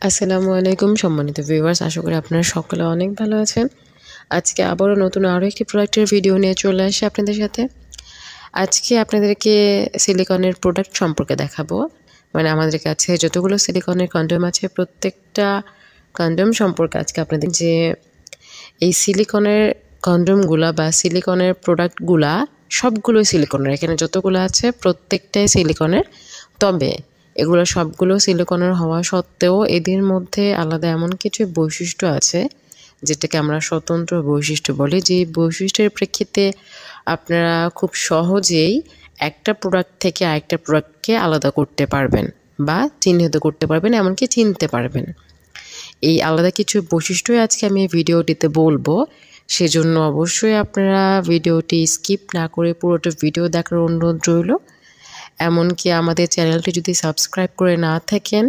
আসসালামু আলাইকুম সম্মানিত ভিউয়ার্স, আশা করি আপনারা সকলে অনেক ভালো আছেন। আজকে আবারও নতুন আরও একটি প্রোডাক্টের ভিডিও নিয়ে চলে আসি আপনাদের সাথে। আজকে আপনাদেরকে সিলিকনের প্রোডাক্ট সম্পর্কে দেখাবো। মানে আমাদের কাছে যতগুলো সিলিকনের কন্ডোম আছে প্রত্যেকটা কন্ডোম সম্পর্কে আজকে আপনাদের যে এই সিলিকনের কন্ডোমগুলা বা সিলিকনের প্রোডাক্টগুলা সবগুলোই সিলিকনের। এখানে যতগুলো আছে প্রত্যেকটাই সিলিকনের। তবে এগুলো সবগুলো সিলিকনের হওয়া সত্ত্বেও এদের মধ্যে আলাদা এমন কিছু বৈশিষ্ট্য আছে যেটাকে আমরা স্বতন্ত্র বৈশিষ্ট্য বলি। যে বৈশিষ্ট্যের প্রেক্ষিতে আপনারা খুব সহজেই একটা প্রোডাক্ট থেকে আরেকটা প্রোডাক্টকে আলাদা করতে পারবেন বা চিহ্নিত করতে পারবেন, এমনকি চিনতে পারবেন। এই আলাদা কিছু বৈশিষ্ট্যই আজকে আমি এই ভিডিওটিতে বলবো। সেজন্য অবশ্যই আপনারা ভিডিওটি স্কিপ না করে পুরোটা ভিডিও দেখার অনুরোধ রইল। এমনকি আমাদের চ্যানেলটি যদি সাবস্ক্রাইব করে না থাকেন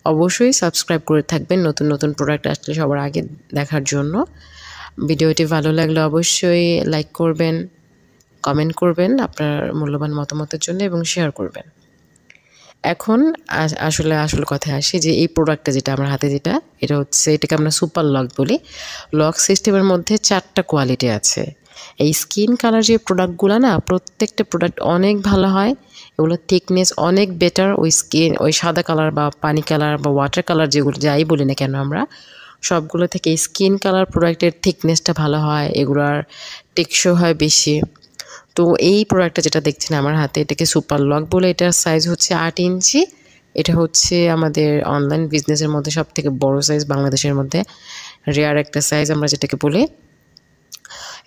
অবশ্যই সাবস্ক্রাইব করে থাকবেন নতুন নতুন প্রোডাক্ট আসলে সবার আগে দেখার জন্য। ভিডিওটি ভালো লাগলে অবশ্যই লাইক করবেন, কমেন্ট করবেন আপনার মূল্যবান মতামতের জন্য এবং শেয়ার করবেন। এখন আসল কথায় আসি যে এই প্রোডাক্টটা যেটা আমার হাতে এটা হচ্ছে, এটাকে আমরা সুপার লক বলি। লক সিস্টেমের মধ্যে 4টা কোয়ালিটি আছে। এই স্কিন কালার যে প্রোডাক্টগুলো না, প্রত্যেকটা প্রোডাক্ট অনেক ভালো হয়। এগুলোর থিকনেস অনেক বেটার। ওই সাদা কালার বা পানি কালার বা ওয়াটার কালার যেগুলো যাই বলি না কেন আমরা, সবগুলো থেকে স্কিন কালার প্রোডাক্টের থিকনেসটা ভালো হয়, এগুলোর টেকসই হয় বেশি। তো এই প্রোডাক্টটা যেটা দেখছেন আমার হাতে, এটাকে সুপার লক বলে। এটার সাইজ হচ্ছে 8 ইঞ্চি। এটা হচ্ছে আমাদের অনলাইন বিজনেসের মধ্যে সবথেকে বড় সাইজ, বাংলাদেশের মধ্যে রেয়ার একটা সাইজ আমরা যেটাকে বলি।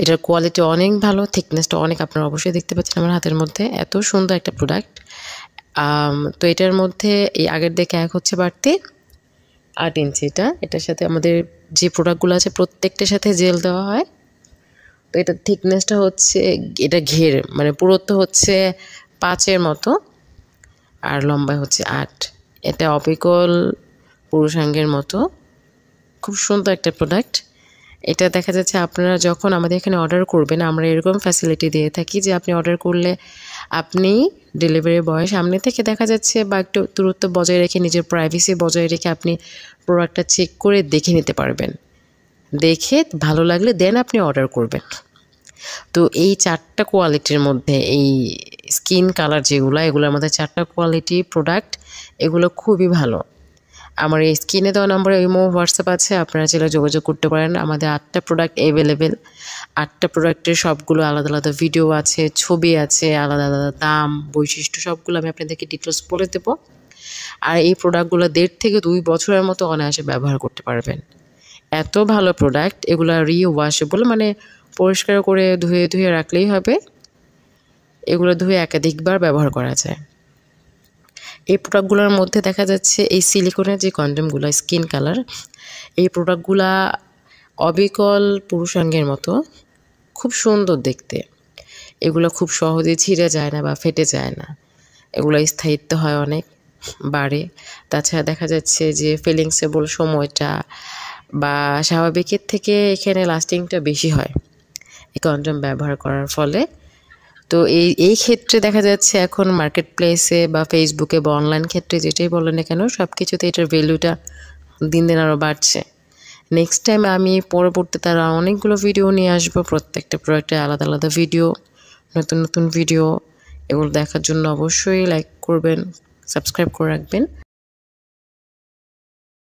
এটার কোয়ালিটি অনেক ভালো, থিকনেসটা অনেক, আপনারা অবশ্যই দেখতে পাচ্ছেন আমার হাতের মধ্যে। এত সুন্দর একটা প্রোডাক্ট। তো এটার মধ্যে এই আগের দিকে এক হচ্ছে বাড়তি 8 ইঞ্চি। এটার সাথে আমাদের যে প্রোডাক্টগুলো আছে প্রত্যেকটার সাথে জেল দেওয়া হয়। তো এটার থিকনেসটা হচ্ছে, এটা ঘের মানে পুরুত্ব হচ্ছে 5-এর মতো আর লম্বায় হচ্ছে 8। এটা অবিকল পুরুষাঙ্গের মতো, খুব সুন্দর একটা প্রোডাক্ট। এটা দেখা যাচ্ছে আপনারা যখন আমাদের এখানে অর্ডার করবেন, আমরা এরকম ফ্যাসিলিটি দিয়ে থাকি যে আপনি অর্ডার করলে আপনি ডেলিভারি বয় সামনে থেকে দেখা যাচ্ছে বা একটু দূরত্ব বজায় রেখে, নিজের প্রাইভেসি বজায় রেখে আপনি প্রোডাক্টটা চেক করে দেখে নিতে পারবেন। দেখে ভালো লাগলে দেন আপনি অর্ডার করবেন। তো এই 4টা কোয়ালিটির মধ্যে এই স্কিন কালার যেগুলো, এগুলোর মধ্যে 4টা কোয়ালিটি প্রোডাক্ট, এগুলো খুবই ভালো। আমার এই স্ক্রিনে দেওয়া নম্বরে ইমো, হোয়াটসঅ্যাপ আছে, আপনারা চাইলে যোগাযোগ করতে পারেন। আমাদের 8টা প্রোডাক্ট অ্যাভেলেবেল। 8টা প্রোডাক্টের সবগুলো আলাদা আলাদা ভিডিও আছে, ছবি আছে, আলাদা আলাদা দাম, বৈশিষ্ট্য সবগুলো আমি আপনাদেরকে ডিটেলস বলে দেবো। আর এই প্রোডাক্টগুলো 1.5 থেকে 2 বছরের মতো অনায়াসে ব্যবহার করতে পারবেন। এত ভালো প্রোডাক্ট। এগুলো রিওয়াশেবল, মানে পরিষ্কার করে ধুয়ে ধুয়ে রাখলেই হবে। এগুলো ধুয়ে একাধিকবার ব্যবহার করা যায়। এই প্রোডাক্টগুলোর মধ্যে দেখা যাচ্ছে এই সিলিকনের যে কন্ডোমগুলো স্কিন কালার, এই প্রোডাক্টগুলা অবিকল পুরুষাঙ্গের মতো, খুব সুন্দর দেখতে। এগুলো খুব সহজে ছিঁড়ে যায় না বা ফেটে যায় না। এগুলো স্থায়িত্ব হয় অনেক, বাড়ে। তাছাড়া দেখা যাচ্ছে যে ফিলিংসেবল সময়টা বা স্বাভাবিকের থেকে এখানে লাস্টিংটা বেশি হয় এই কন্ডোম ব্যবহার করার ফলে। তো এই ক্ষেত্রে দেখা যাচ্ছে এখন মার্কেট প্লেসে বা ফেসবুকে বা অনলাইন ক্ষেত্রে যেটাই বলেন না কেন, সব কিছুতে এটার ভ্যালুটা দিন দিন আরও বাড়ছে। নেক্সট টাইম আমি পরবর্তীতে আরও অনেকগুলো ভিডিও নিয়ে আসবো, প্রত্যেকটা প্রোডাক্টের আলাদা আলাদা ভিডিও, নতুন নতুন ভিডিও। এগুলো দেখার জন্য অবশ্যই লাইক করবেন, সাবস্ক্রাইব করে রাখবেন।